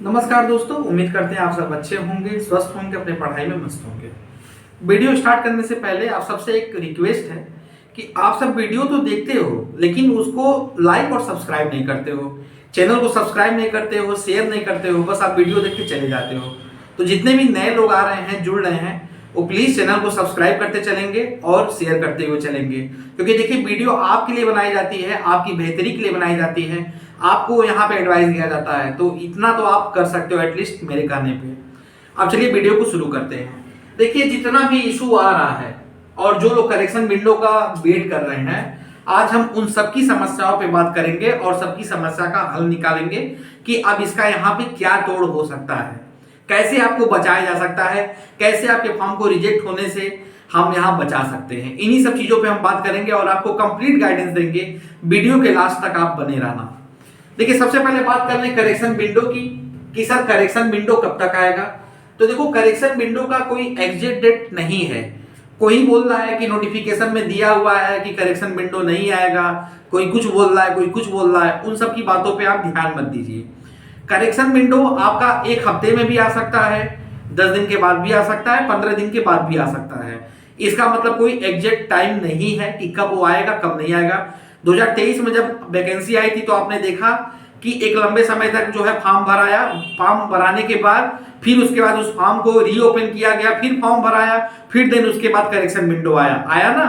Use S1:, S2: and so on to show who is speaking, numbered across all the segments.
S1: नमस्कार दोस्तों, उम्मीद करते हैं आप सब अच्छे होंगे, स्वस्थ होंगे, अपने पढ़ाई में मस्त होंगे। वीडियो स्टार्ट करने से पहले आप सबसे एक रिक्वेस्ट है कि आप सब वीडियो तो देखते हो लेकिन उसको लाइक और सब्सक्राइब नहीं करते हो, चैनल को सब्सक्राइब नहीं करते हो, शेयर नहीं करते हो, बस आप वीडियो देख के चले जाते हो। तो जितने भी नए लोग आ रहे हैं, जुड़ रहे हैं, वो प्लीज़ चैनल को सब्सक्राइब करते चलेंगे और शेयर करते हुए चलेंगे, क्योंकि देखिए वीडियो आपके लिए बनाई जाती है, आपकी बेहतरी के लिए बनाई जाती है, आपको यहाँ पे एडवाइस दिया जाता है, तो इतना तो आप कर सकते हो एटलीस्ट मेरे कहने पे। अब चलिए वीडियो को शुरू करते हैं। देखिए जितना भी इशू आ रहा है और जो लोग करेक्शन विंडो का वेट कर रहे हैं, आज हम उन सबकी समस्याओं पे बात करेंगे और सबकी समस्या का हल निकालेंगे कि अब इसका यहाँ पे क्या तोड़ हो सकता है, कैसे आपको बचाया जा सकता है, कैसे आपके फॉर्म को रिजेक्ट होने से हम यहाँ बचा सकते हैं। इन्हीं सब चीजों पे हम बात करेंगे और आपको कंप्लीट गाइडेंस देंगे। वीडियो के लास्ट तक आप बने रहना। देखिए सबसे पहले बात कर लें करेक्शन विंडो की कि सर करेक्शन विंडो कब तक आएगा। तो देखो करेक्शन विंडो का कोई एग्जैक्ट डेट नहीं है। कोई बोल रहा है कि नोटिफिकेशन में दिया हुआ है कि करेक्शन विंडो नहीं आएगा, कोई कुछ बोल रहा है, कोई कुछ बोल रहा है, उन सब की बातों पे आप ध्यान मत दीजिए। करेक्शन विंडो आपका एक हफ्ते में भी आ सकता है, 10 दिन के बाद भी आ सकता है, 15 दिन के बाद भी आ सकता है। इसका मतलब कोई एग्जैक्ट टाइम नहीं है कि कब वो आएगा कब नहीं आएगा। 2023 में जब वैकेंसी आई थी तो आपने देखा कि एक लंबे समय तक जो है फॉर्म भराया, फॉर्म भराने के बाद फिर उसके बाद उस फॉर्म को रीओपन किया गया, फिर फॉर्म भराया, फिर देन उसके बाद करेक्शन विंडो आया ना।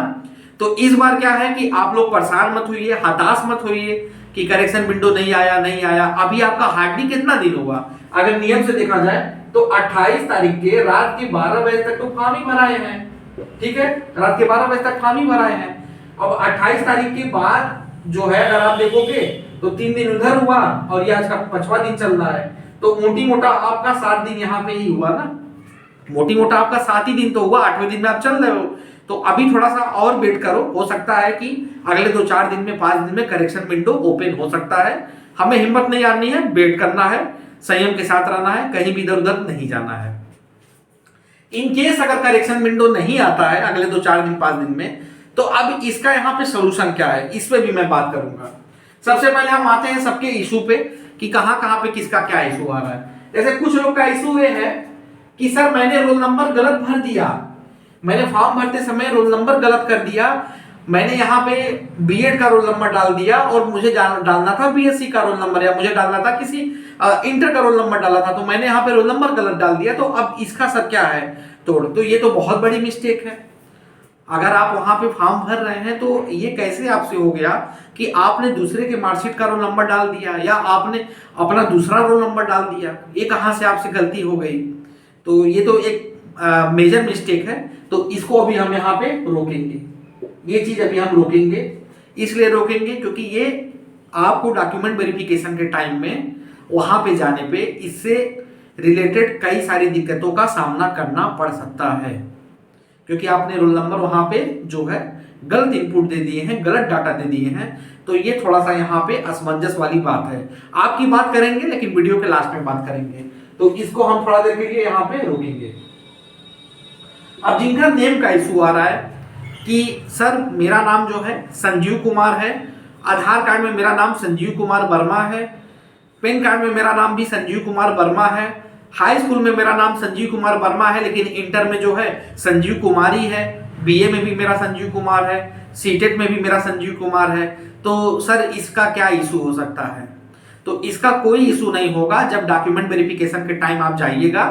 S1: तो इस बार क्या है कि आप लोग परेशान मत होइए, हताश मत होइए कि करेक्शन विंडो नहीं आया नहीं आया। अभी आपका हार्डली कितना दिन हुआ, अगर नियम से देखा जाए तो 28 तारीख के रात के 12 बजे तक तो फॉर्म ही भराए हैं। ठीक है, रात के 12 बजे तक फॉर्म ही भराए हैं। अब 28 तारीख के बाद जो है अगर आप देखोगे तो 3 दिन उधर हुआ और ये आज का 5वां दिन चल रहा है, तो मोटी मोटा आपका 7 दिन यहाँ पे ही हुआ ना। मोटी मोटा आपका 7 ही दिन तो हुआ, 8वें दिन में आप चल रहे हो। तो अभी थोड़ा सा और वेट करो, हो सकता है कि अगले 2-4 दिन में 5 दिन में करेक्शन विंडो ओपन हो सकता है। हमें हिम्मत नहीं हारनी है, वेट करना है, संयम के साथ रहना है, कहीं भी इधर उधर नहीं जाना है। इन केस अगर करेक्शन विंडो नहीं आता है अगले 2-4 दिन 5 दिन में, तो अब इसका यहाँ पे सोल्यूशन क्या है, इस पे भी मैं बात करूंगा। सबसे पहले हम आते हैं सबके इशू पे कि कहां कहां पे किसका क्या इशू आ रहा है। जैसे कुछ लोग का इशू ये है कि सर मैंने रोल नंबर गलत भर दिया, मैंने फॉर्म भरते समय रोल नंबर गलत कर दिया, मैंने यहाँ पे बीएड का रोल नंबर डाल दिया और मुझे डालना था बीएससी का रोल नंबर, या मुझे डालना था किसी इंटर का रोल नंबर डाला था, तो मैंने यहाँ पे रोल नंबर गलत डाल दिया। तो अब इसका सर क्या है तोड़। तो ये तो बहुत बड़ी मिस्टेक है। अगर आप वहां पे फॉर्म भर रहे हैं तो ये कैसे आपसे हो गया कि आपने दूसरे के मार्कशीट का रोल नंबर डाल दिया या आपने अपना दूसरा रोल नंबर डाल दिया, ये कहां से आपसे गलती हो गई। तो ये तो एक मेजर मिस्टेक है। तो इसको अभी हम यहाँ पे रोकेंगे, ये चीज अभी हम रोकेंगे। इसलिए रोकेंगे क्योंकि ये आपको डॉक्यूमेंट वेरिफिकेशन के टाइम में वहां पे जाने पे इससे रिलेटेड कई सारी दिक्कतों का सामना करना पड़ सकता है, क्योंकि आपने रोल नंबर वहां पे जो है गलत इनपुट दे दिए हैं, गलत डाटा दे दिए हैं। तो ये थोड़ा सा यहाँ पे असमंजस वाली बात है। आपकी बात करेंगे लेकिन वीडियो के लास्ट में बात करेंगे, तो इसको हम थोड़ा देर के लिए यहाँ पे रोकेंगे। अब जिनका नेम का इशू आ रहा है कि सर मेरा नाम जो है संजीव कुमार है, आधार कार्ड में मेरा नाम संजीव कुमार वर्मा है, पैन कार्ड में मेरा नाम भी संजीव कुमार वर्मा है, हाई स्कूल में मेरा नाम संजीव कुमार वर्मा है लेकिन इंटर में जो है संजीव कुमारी है, बीए में भी मेरा संजीव कुमार है, सीटेट में भी मेरा संजीव कुमार है। तो सर इसका क्या इशू हो सकता है। तो इसका कोई इशू नहीं होगा। जब डॉक्यूमेंट वेरिफिकेशन के टाइम आप जाइएगा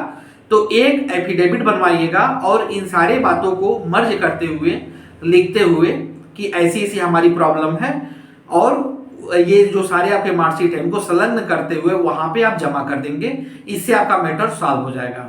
S1: तो एक एफिडेविट बनवाइएगा और इन सारे बातों को मर्ज करते हुए लिखते हुए कि ऐसी ऐसी हमारी प्रॉब्लम है और ये जो सारे आपके मार्कशीट है उनको संलग्न करते हुए वहां पे आप जमा कर देंगे। इससे आपका मैटर सॉल्व हो जाएगा।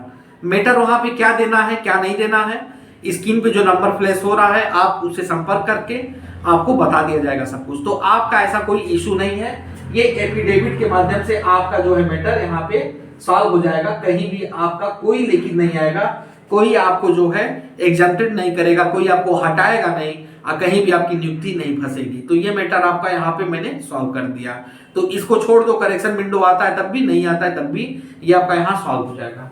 S1: मैटर वहां पे क्या देना है क्या नहीं देना है, स्क्रीन पे जो नंबर फ्लैश हो रहा है आप उससे संपर्क करके आपको बता दिया जाएगा सब कुछ। तो आपका ऐसा कोई इशू नहीं है। ये एफिडेविट के माध्यम से आपका जो है मैटर यहाँ पे सॉल्व हो जाएगा। कहीं भी आपका कोई लीकेज नहीं आएगा, कोई आपको जो है एग्जम्प्टेड नहीं करेगा, कोई आपको हटाएगा नहीं और कहीं भी आपकी नियुक्ति नहीं फंसेगी। तो ये मैटर आपका यहाँ पे मैंने सॉल्व कर दिया। तो इसको छोड़ दो, करेक्शन विंडो आता है तब भी, नहीं आता है तब भी, ये आपका यहाँ सॉल्व हो जाएगा।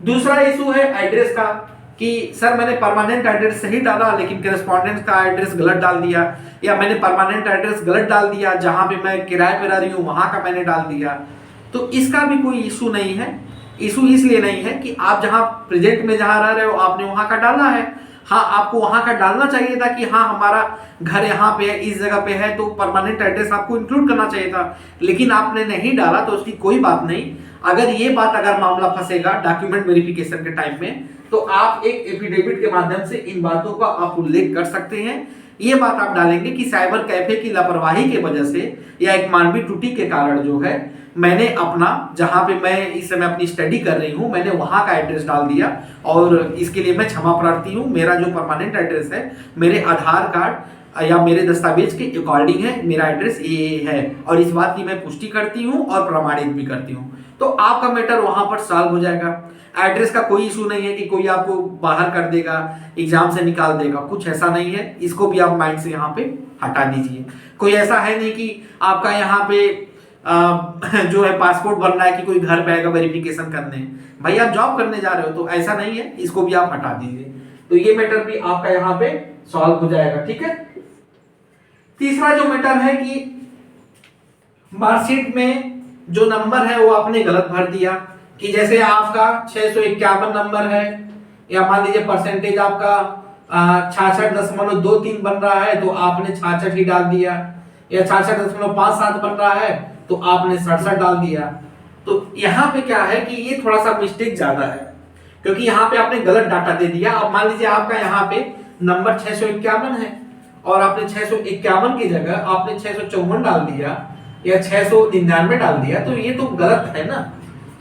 S1: दूसरा इशू है एड्रेस का कि सर मैंने परमानेंट एड्रेस सही डाला लेकिन करेस्पॉन्डेंट का एड्रेस गलत डाल दिया, या मैंने परमानेंट एड्रेस गलत डाल दिया, जहां पे मैं किराए पे रह रही हूँ वहां का मैंने डाल दिया। तो इसका भी कोई इशू नहीं है। इशू इसलिए नहीं है कि आप जहां प्रेजेंट में जहां रह रहे हो आपने वहां का डाला है, हाँ आपको वहां का डालना चाहिए था कि हाँ हमारा घर यहाँ पे है, इस जगह पे है, तो परमानेंट एड्रेस आपको इंक्लूड करना चाहिए था, लेकिन आपने नहीं डाला तो उसकी कोई बात नहीं। अगर मामला फंसेगा डॉक्यूमेंट वेरिफिकेशन के टाइम में, तो आप एक एफिडेविट के माध्यम से इन बातों का आप उल्लेख कर सकते हैं। ये बात आप डालेंगे कि साइबर कैफे की लापरवाही की वजह से या एक मानवीय त्रुटि के कारण जो है मैंने अपना जहां पे मैं इस समय अपनी स्टडी कर रही हूं मैंने वहां का एड्रेस डाल दिया, और इसके लिए मैं क्षमा प्रार्थी हूं। मेरा जो परमानेंट एड्रेस है मेरे आधार कार्ड या मेरे दस्तावेज के अकॉर्डिंग है, मेरा एड्रेस ये है, और इस बात की मैं पुष्टि करती हूं और प्रमाणित भी करती हूं। तो आपका मैटर वहां पर सॉल्व हो जाएगा। एड्रेस का कोई इशू नहीं है कि कोई आपको बाहर कर देगा, एग्जाम से निकाल देगा, कुछ ऐसा नहीं है। इसको भी आप माइंड से यहाँ पे हटा दीजिए। कोई ऐसा है नहीं कि आपका यहाँ पे जो है पासपोर्ट बन रहा है कि कोई घर पे आएगा वेरिफिकेशन करने, भाई आप जॉब करने जा रहे हो, तो ऐसा नहीं है। इसको भी आप हटा दीजिए, तो ये मैटर भी आपका यहाँ पे सॉल्व हो जाएगा। ठीक है। तीसरा जो मैटर है कि मार्कशीट में जो नंबर है वो आपने गलत भर दिया, कि जैसे आपका 651 नंबर है, या मान लीजिए परसेंटेज आपका 66.23 बन रहा है तो आपने 66 ही डाल दिया, या 66.57 बन रहा है तो आपने 67 डाल दिया। तो यहाँ पे क्या है कि ये थोड़ा सा मिस्टेक ज्यादा है, क्योंकि यहाँ पे आपने गलत डाटा दे दिया। अब मान लीजिए आपका यहाँ पे नंबर 651 है और आपने 651 की जगह आपने 654 डाल दिया या 699 डाल दिया, तो ये तो गलत है ना,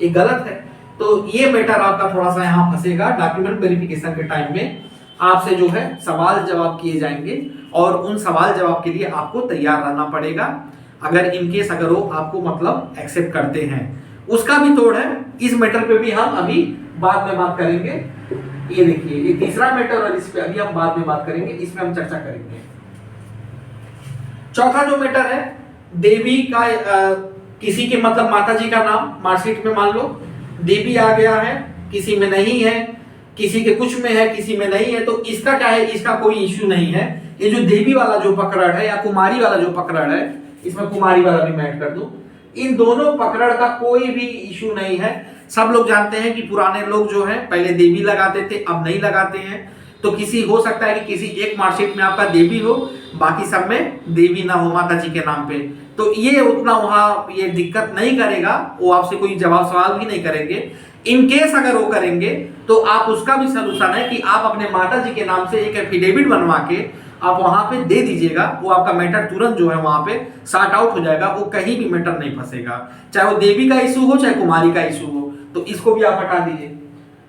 S1: ये गलत है। तो ये मैटर आपका थोड़ा सा यहाँ फंसेगा। डॉक्यूमेंट वेरिफिकेशन के टाइम में आपसे जो है सवाल जवाब किए जाएंगे, और उन सवाल जवाब के लिए आपको तैयार रहना पड़ेगा, अगर इनकेस अगर वो आपको मतलब एक्सेप्ट करते हैं। उसका भी तोड़ है, इस मैटर पे भी हम अभी बाद में बात करेंगे। ये देखिए ये तीसरा मैटर, और इस पे अभी हम बाद में बात करेंगे, इसमें हम चर्चा करेंगे। चौथा जो मैटर है, देवी का किसी के मतलब माता जी का नाम मार्कशीट में मान लो देवी आ गया है, किसी में नहीं है, किसी के कुछ में है, किसी में नहीं है, तो इसका क्या है, इसका कोई इश्यू नहीं है। ये जो देवी वाला जो पकड़ड़ है या कुमारी वाला जो पकड़ड़ है, इसमें कुमारी वाला भी मैं ऐड कर दूं, इन दोनों पकड़ड़ का कोई भी इश्यू नहीं है। सब लोग जानते हैं कि पुराने लोग जो है पहले देवी लगाते थे, अब नहीं लगाते हैं। तो किसी हो सकता है कि किसी एक मार्कशीट में आपका देवी हो, बाकी सब में देवी ना हो माता जी के नाम पे, तो ये उतना वहां ये दिक्कत नहीं करेगा, वो आपसे कोई जवाब सवाल भी नहीं करेंगे। इनकेस अगर वो करेंगे तो आप उसका भी सलूशन है कि आप अपने माता जी के नाम से एक एफिडेविट बनवा के आप वहां पे दे दीजिएगा, वो आपका मैटर तुरंत जो है वहां पे सॉर्ट आउट हो जाएगा, वो कहीं भी मैटर नहीं फंसेगा, चाहे वो देवी का इशू हो चाहे कुमारी का इशू हो। तो इसको भी आप हटा दीजिए।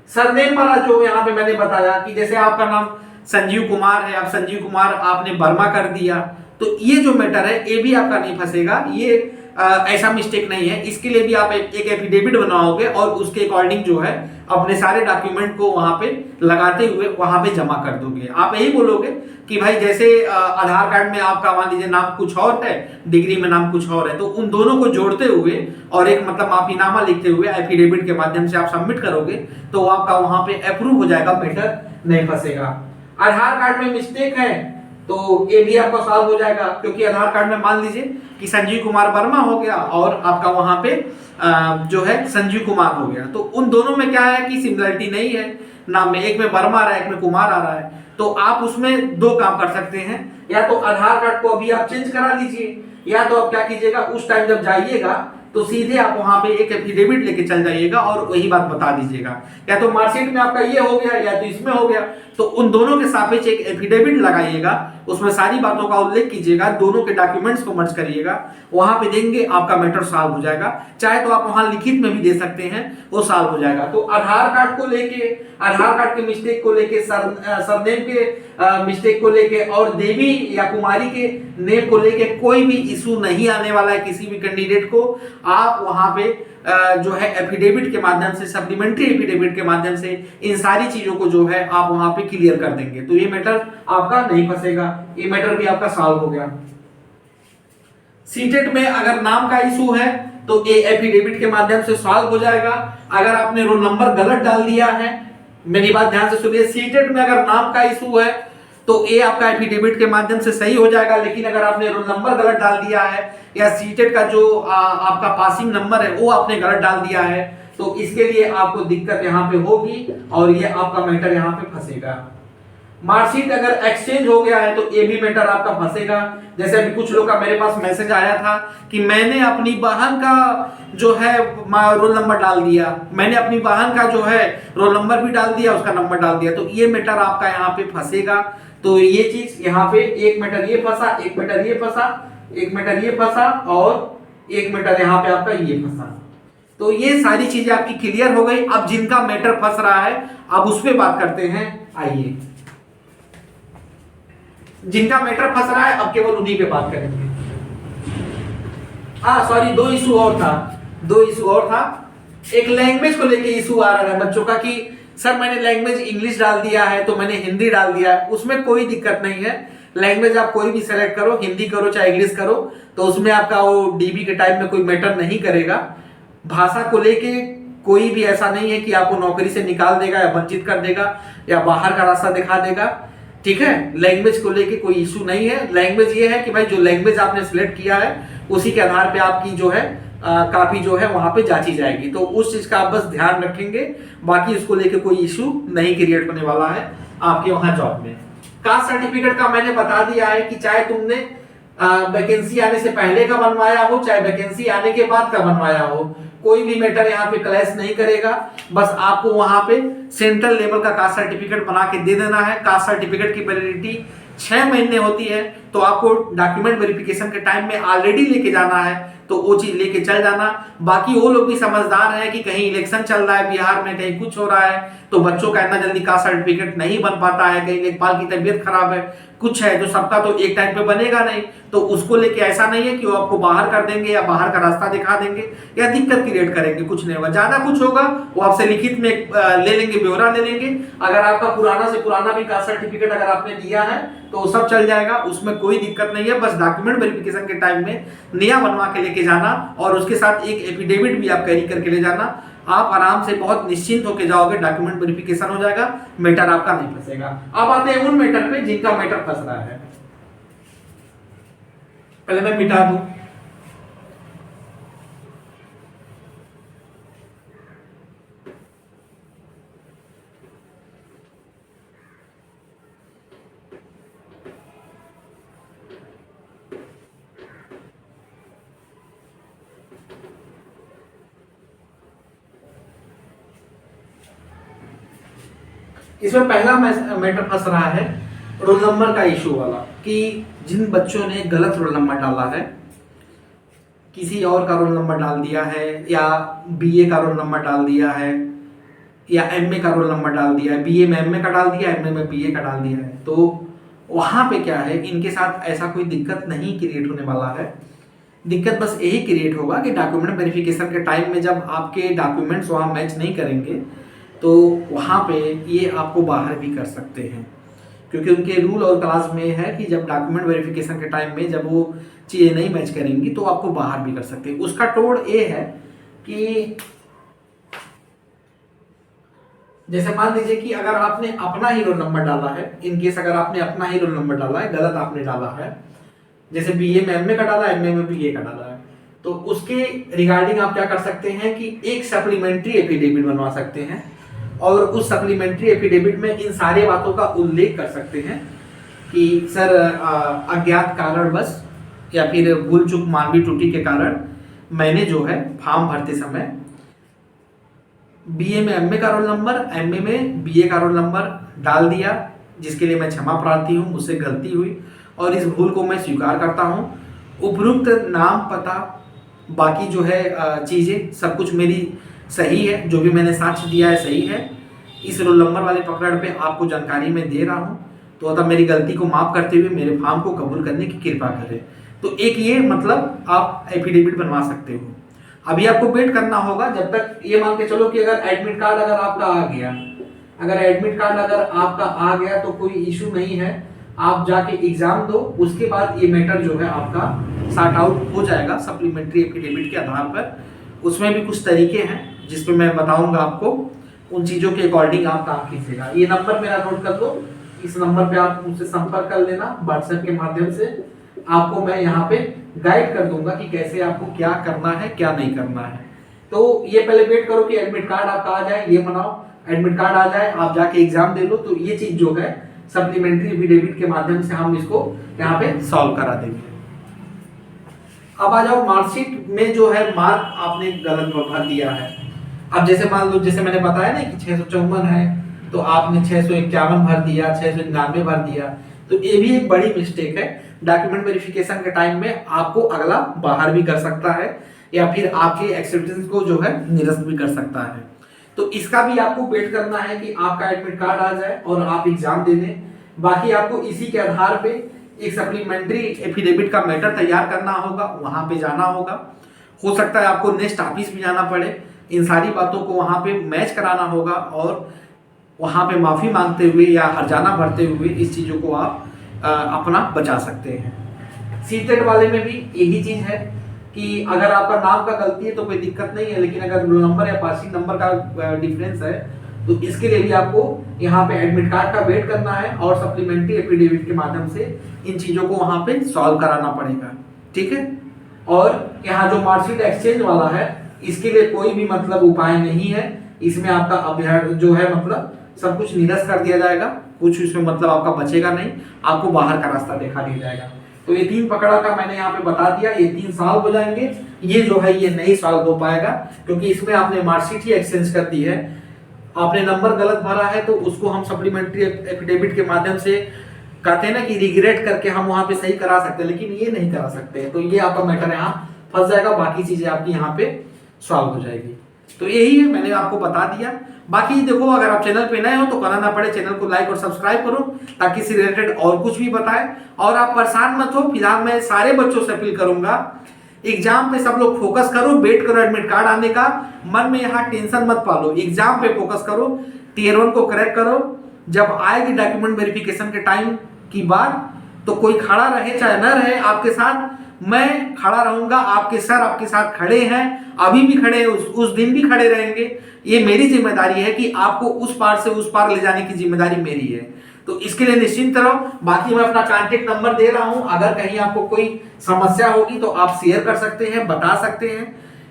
S1: सरनेम वाला जो यहाँ पे मैंने बताया कि जैसे आपका नाम संजीव कुमार है, आप संजीव कुमार आपने वर्मा कर दिया, तो ये जो मैटर है ये भी आपका नहीं फंसेगा। ये ऐसा मिस्टेक नहीं है। इसके लिए भी आप एक एफिडेविट बनाओगे और उसके अकॉर्डिंग जो है अपने सारे डॉक्यूमेंट को वहां पे लगाते हुए वहां पे जमा कर दोगे। आप यही बोलोगे कि भाई जैसे आधार कार्ड में आपका मान लीजिए नाम कुछ और है, डिग्री में नाम कुछ और है, तो उन दोनों को जोड़ते हुए और एक मतलब माफीनामा लिखते हुए एफिडेविट के माध्यम से आप सबमिट करोगे, तो आपका वहां पे अप्रूव हो जाएगा, मैटर नहीं फंसेगा। आधार कार्ड में मिस्टेक है तो ये भी आपका सॉल्व हो जाएगा, क्योंकि आधार कार्ड में मान लीजिए कि संजीव कुमार वर्मा हो गया और आपका वहां पे जो है संजीव कुमार हो गया, तो उन दोनों में क्या है कि सिमिलरिटी नहीं है नाम में, एक में वर्मा आ रहा है एक में कुमार आ रहा है। तो आप उसमें दो काम कर सकते हैं, या तो आधार कार्ड को अभी आप चेंज करा लीजिए, या तो आप क्या कीजिएगा उस टाइम जब जाइएगा तो सीधे आप वहां पे एक एफिडेविट लेके चल जाइएगा और वही बात बता दीजिएगा, या तो मार्कशीट में आपका ये हो गया या तो इसमें हो गया, तो उन दोनों के सापेक्ष एक एफिडेविट लगाइएगा, उसमें सारी बातों का उल्लेख कीजिएगा, दोनों के डॉक्यूमेंट्स को मर्ज करिएगा, वहां पे देंगे आपका मैटर सॉल्व हो जाएगा। चाहे तो आप वहां लिखित में भी दे सकते हैं, वो सॉल्व हो जाएगा। तो आधार कार्ड को लेके, आधार कार्ड के मिस्टेक को लेके, सरनेम के मिस्टेक को लेके और देवी या कुमारी के नेम को लेके कोई भी इशू नहीं आने वाला है किसी भी कैंडिडेट को। आप वहां पे जो है एफिडेविट के माध्यम से, सप्लीमेंट्री एफिडेविट के माध्यम से इन सारी चीजों को जो है आप वहां पे क्लियर कर देंगे, तो ये मैटर आपका नहीं फंसेगा, ये मैटर भी आपका सॉल्व हो गया। सीटेट में अगर नाम का इशू है तो ये एफिडेविट के माध्यम से सॉल्व हो जाएगा। अगर आपने रोल नंबर गलत डाल दिया है, मेरी बात ध्यान से सुनिए, सीटेट में अगर नाम का इशू है तो ये आपका एफिडेविट के माध्यम से सही हो जाएगा। लेकिन अगर आपने रोल नंबर गलत डाल दिया है या सीटेट का जो आपका पासिंग नंबर है वो आपने गलत डाल दिया है, तो इसके लिए आपको दिक्कत यहाँ पे होगी और ये आपका मैटर यहाँ पे फंसेगा। मार्कशीट अगर एक्सचेंज हो गया है तो ये भी मैटर आपका फंसेगा। जैसे अभी कुछ लोग का मेरे पास मैसेज आया था कि मैंने अपनी बहन का जो है रोल नंबर डाल दिया, मैंने अपनी बहन का जो है रोल नंबर भी डाल दिया, उसका नंबर डाल दिया, तो ये मैटर आपका यहाँ पे फंसेगा। तो ये चीज यहाँ पे एक मैटर ये फंसा, एक मैटर ये फंसा, एक मैटर ये फंसा और एक मैटर यहाँ पे आपका ये फंसा। तो ये सारी चीजें आपकी क्लियर हो गई। अब जिनका मैटर फंस रहा है अब उस पर बात करते हैं। आइए, जिनका मैटर फंस रहा है अब केवल उन्हीं पे बात करेंगे। सॉरी, दो इशू और था। एक लैंग्वेज को लेके इशू आ रहा है बच्चों का कि सर मैंने लैंग्वेज इंग्लिश डाल दिया है तो मैंने हिंदी डाल दिया है। उसमें कोई दिक्कत नहीं है, लैंग्वेज आप कोई भी सेलेक्ट करो, हिंदी करो चाहे इंग्लिश करो, तो उसमें आपका वो डीबी के टाइम में कोई मैटर नहीं करेगा। भाषा को लेके कोई भी ऐसा नहीं है कि आपको नौकरी से निकाल देगा या वंचित कर देगा या बाहर का रास्ता दिखा देगा, ठीक है। लैंग्वेज को लेके कोई इशू नहीं है। लैंग्वेज ये है कि भाई जो लैंग्वेज आपने सिलेक्ट किया है उसी के आधार पे आपकी जो है काफी जो है वहां पे जांची जाएगी, तो उस चीज का आप बस ध्यान रखेंगे। बाकी उसको लेके कोई इशू नहीं क्रिएट होने वाला है आपके वहां जॉब में। कास्ट सर्टिफिकेट का मैंने बता दिया है कि चाहे तुमने वैकेंसी आने से पहले का बनवाया हो चाहे वैकेंसी आने के बाद का बनवाया हो, कोई भी मैटर यहाँ पे क्लैश नहीं करेगा। बस आपको वहां पे सेंट्रल लेवल का कास्ट सर्टिफिकेट बना के दे देना है। कास्ट सर्टिफिकेट की वैलिडिटी 6 महीने होती है, तो आपको डॉक्यूमेंट वेरिफिकेशन के टाइम में ऑलरेडी लेके जाना है, तो वो चीज लेके चल जाना। बाकी वो लोग भी समझदार हैं कि कहीं इलेक्शन चल रहा है बिहार में, कहीं कुछ हो रहा है, तो बच्चों का इतना जल्दी कास्ट सर्टिफिकेट नहीं बन पाता है, कहीं लेखपाल की तबीयत खराब है, कुछ है, तो सबका तो एक टाइम पे बनेगा नहीं। तो उसको लेके ऐसा नहीं है कि वो आपको बाहर कर देंगे या बाहर का रास्ता दिखा देंगे या दिक्कत क्रिएट करेंगे, कुछ नहीं होगा। ज्यादा कुछ होगा वो आपसे लिखित में ले लेंगे, ब्यौरा ले लेंगे। अगर आपका पुराना से पुराना भी कास्ट सर्टिफिकेट अगर आपने दिया है तो सब चल जाएगा, उसमें कोई दिक्कत नहीं है। बस डॉक्यूमेंट वेरिफिकेशन के टाइम में नया बनवा के लेके जाना और उसके साथ एक एफिडेविट भी आप कैरी करके ले जाना। आप आराम से बहुत निश्चिंत होकर जाओगे, डॉक्यूमेंट वेरिफिकेशन हो जाएगा, मैटर आपका नहीं फंसेगा। अब आते हैं उन मैटर पे जिनका मैटर फंस रहा है। पहले मैं मिटा दूं। इसमें पहला मैटर फंस रहा है रोल नंबर का इशू वाला, कि जिन बच्चों ने गलत रोल नंबर डाला है, किसी और का रोल नंबर डाल दिया है या बीए का रोल नंबर डाल दिया है या एमए का रोल नंबर डाल दिया है, बीए में एमए का डाल दिया, एमए में बीए का डाल दिया है, तो वहां पे क्या है, इनके साथ ऐसा कोई दिक्कत नहीं क्रिएट होने वाला है। दिक्कत बस यही क्रिएट होगा कि डॉक्यूमेंट वेरिफिकेशन के टाइम में जब आपके डॉक्यूमेंट्स वहाँ मैच नहीं करेंगे तो वहाँ पे ये आपको बाहर भी कर सकते हैं, क्योंकि उनके रूल और क्लास में है कि जब डॉक्यूमेंट वेरिफिकेशन के टाइम में जब वो चीज़ें नहीं मैच करेंगी तो आपको बाहर भी कर सकते हैं। उसका तोड़ ये है कि जैसे मान लीजिए कि अगर आपने अपना ही रोल नंबर डाला है, इन केस अगर आपने अपना ही रोल नंबर डाला है, गलत आपने डाला है, जैसे बीए में एमए का डाला, एमए में बीए का डाला है, तो उसके रिगार्डिंग आप क्या कर सकते हैं कि एक सप्लीमेंट्री एफिडेविट बनवा सकते हैं और उस सप्लीमेंट्री एफिडेविट में इन सारे बातों का उल्लेख कर सकते हैं कि सर अज्ञात कारणवश या फिर भूल चूक मानवीय त्रुटि के कारण मैंने जो है फॉर्म भरते समय बीए में एमए का रोल नंबर, एमए में बीए का रोल नंबर डाल दिया, जिसके लिए मैं क्षमा प्रार्थी हूँ, मुझसे गलती हुई और इस भूल को मैं स्वीकार करता हूँ। उपयुक्त नाम, पता, बाकी जो है चीज़ें सब कुछ मेरी सही है, जो भी मैंने साक्ष्य दिया है सही है। इस रोल नंबर वाले प्रकरण पे आपको जानकारी मैं दे रहा हूँ, तो तब मेरी गलती को माफ करते हुए मेरे फॉर्म को कबूल करने की कृपा करें। तो एक ये मतलब आप एफिडेविट बनवा सकते हो। अभी आपको वेट करना होगा जब तक, ये मान के चलो कि अगर एडमिट कार्ड अगर आपका आ गया, अगर एडमिट कार्ड अगर आपका आ गया तो कोई इशू नहीं है, आप जाके एग्जाम दो, उसके बाद ये मैटर जो है आपका सॉर्ट आउट हो जाएगा सप्लीमेंट्री एफिडेविट के आधार पर। उसमें भी कुछ तरीके हैं जिसपे मैं बताऊंगा आपको, उन चीज़ों के अकॉर्डिंग आप काम कीजिएगा। ये नंबर मेरा नोट कर लो इस नंबर पे आप मुझसे संपर्क कर लेना व्हाट्सएप के माध्यम से। आपको मैं यहाँ पे गाइड कर दूंगा कि कैसे आपको क्या करना है क्या नहीं करना है। तो ये पहले वेट करो कि एडमिट कार्ड आपका आ जाए, ये मनाओ एडमिट कार्ड आ जाए, आप जाके एग्जाम दे लो। तो ये चीज जो है सप्लीमेंट्री एफिडेविट के माध्यम से हम इसको यहाँ पे सॉल्व करा देंगे। अब आ जाओ मार्कशीट में जो है मार्क आपने गलत भर दिया है। अब जैसे मान लो, जैसे मैंने बताया ना कि 654 है तो आपने 651 भर दिया, 699 भर दिया, तो ये भी एक बड़ी मिस्टेक है। डॉक्यूमेंट वेरिफिकेशन के टाइम में आपको अगला बाहर भी कर सकता है या फिर आपके एक्सेप्टेंस को जो है निरस्त भी कर सकता है। तो इसका भी आपको वेट करना है कि आपका एडमिट कार्ड आ जाए और आप एग्जाम दे दें। बाकी आपको इसी के आधार पे एक सप्लीमेंट्री एफिडेविट का मैटर तैयार करना होगा, वहां पे जाना होगा। हो सकता है आपको नेक्स्ट ऑफिस भी जाना पड़े, इन सारी बातों को वहां पे मैच कराना होगा और वहां पे माफी मांगते हुए या हर्जाना भरते हुए इस चीजों को आप अपना बचा सकते हैं। सीटेट वाले में भी यही चीज है कि अगर आपका नाम का गलती है तो कोई दिक्कत नहीं है, लेकिन अगर रोल नंबर या पासिंग नंबर का डिफरेंस है तो इसके लिए भी आपको यहाँ पे एडमिट कार्ड का वेट करना है और सप्लीमेंट्री एफिडेविट के माध्यम से इन चीजों को वहां पे सॉल्व कराना पड़ेगा, ठीक है। और यहाँ जो मार्कशीट एक्सचेंज वाला है इसके लिए कोई भी मतलब उपाय नहीं है, इसमें आपका अभ्यर्थ जो है मतलब सब कुछ निरस्त कर दिया जाएगा, कुछ इसमें मतलब आपका बचेगा नहीं, आपको बाहर का रास्ता दिखा दिया जाएगा। तो ये 3 पकड़ा का मैंने यहाँ पे बता दिया, ये 3 साल हो जाएंगे, ये जो है ये नहीं सॉल्व हो पाएगा क्योंकि इसमें आपने मार्कशीट ही एक्सचेंज कर दी है। आपने नंबर गलत भरा है तो उसको हम सप्लीमेंट्री एफिडेविट के माध्यम से कहते हैं ना कि रिग्रेट करके हम वहां पे सही करा सकते हैं, लेकिन ये नहीं करा सकते। तो ये आपका मैटर यहाँ फंस जाएगा, बाकी चीजें आपकी यहाँ पे सॉल्व हो जाएगी। तो यही है, मैंने आपको बता दिया। बाकी देखो, अगर आप चैनल पे नए हो तो करना ना पड़े, चैनल को लाइक और सब्सक्राइब करो ताकि इससे रिलेटेड और कुछ भी बताए। और आप परेशान मत हो, फिलहाल मैं सारे बच्चों से अपील करूंगा एग्जाम पे सब लोग फोकस करो, वेट करो एडमिट कार्ड आने का, मन में यहाँ टेंशन मत पालो, एग्जाम पे फोकस करो, टीयर 1 को करेक्ट करो। जब आएगी डॉक्यूमेंट वेरिफिकेशन के टाइम की बात तो कोई खड़ा रहे चाहे न रहे आपके साथ, मैं खड़ा रहूंगा। आपके सर आपके साथ खड़े हैं, अभी भी खड़े हैं, उस दिन भी खड़े रहेंगे। ये मेरी जिम्मेदारी है कि आपको उस पार से उस पार ले जाने की जिम्मेदारी मेरी है। तो इसके लिए निश्चिंत रहो। बाकी मैं अपना कांटेक्ट नंबर दे रहा हूं, अगर कहीं आपको कोई समस्या होगी तो आप शेयर कर सकते हैं, बता सकते हैं,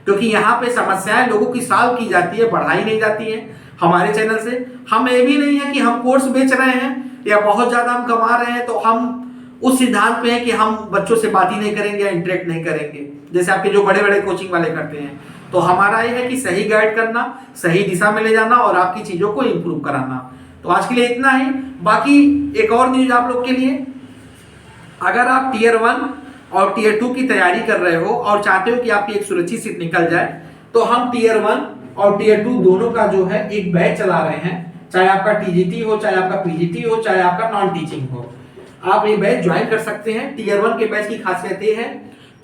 S1: क्योंकि यहाँ पे समस्याएं लोगों की सॉल्व की जाती है, बढ़ाई नहीं जाती है हमारे चैनल से। हम ये भी नहीं है कि हम कोर्स बेच रहे हैं या बहुत ज्यादा हम कमा रहे हैं तो हम उस सिद्धांत पे है कि हम बच्चों से बात ही नहीं करेंगे या इंटरेक्ट नहीं करेंगे जैसे आपके जो बड़े बड़े कोचिंग वाले करते हैं। तो हमारा ये है कि सही गाइड करना, सही दिशा में ले जाना और आपकी चीजों को इंप्रूव कराना। तो आज के लिए इतना ही। बाकी एक और न्यूज आप लोग के लिए, अगर आप टीयर 1 और टीयर 2 की तैयारी कर रहे हो और चाहते हो कि आपकी एक सुरक्षित सीट निकल जाए, तो हम टीयर 1 और टीयर 2 दोनों का जो है एक बैच चला रहे हैं। चाहे आपका टीजीटी हो, चाहे आपका पीजीटी हो, चाहे आपका नॉन टीचिंग हो, आप ये बैच ज्वाइन कर सकते हैं। टीयर 1 के बैच की खासियत ये है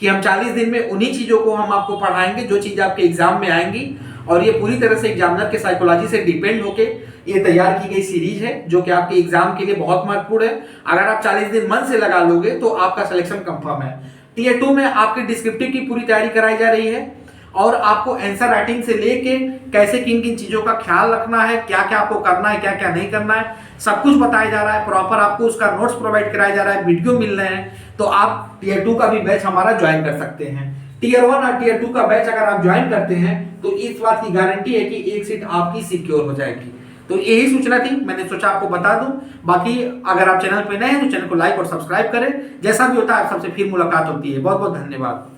S1: कि हम 40 दिन में उन्हीं चीजों को हम आपको पढ़ाएंगे जो चीज आपके एग्जाम में आएंगी, और ये पूरी तरह से एग्जामिनर के साइकोलॉजी से डिपेंड होके ये तैयार की गई सीरीज है जो कि आपके एग्जाम के लिए बहुत महत्वपूर्ण है। अगर आप 40 दिन मन से लगा लोगे तो आपका सिलेक्शन कंफर्म है। टीयर 2 में आपके डिस्क्रिप्टिव की पूरी तैयारी कराई जा रही है और आपको आंसर राइटिंग से लेके कैसे किन किन चीजों का ख्याल रखना है, क्या क्या आपको करना है, क्या क्या नहीं करना है, सब कुछ बताया जा रहा है। प्रॉपर आपको उसका नोट्स प्रोवाइड कराया जा रहा है, वीडियो मिल रहे हैं। तो आप टीयर 2 का भी बैच हमारा ज्वाइन कर सकते हैं। टीयर 1 और टीयर 2 का बैच अगर आप ज्वाइन करते हैं तो इस बात की गारंटी है कि एक सीट आपकी सिक्योर हो जाएगी। तो यही सूचना थी, मैंने सोचा आपको बता दूं। बाकी अगर आप चैनल पे नए हैं तो चैनल को लाइक और सब्सक्राइब करें। जैसा भी होता है आप सबसे फिर मुलाकात होती है। बहुत बहुत धन्यवाद।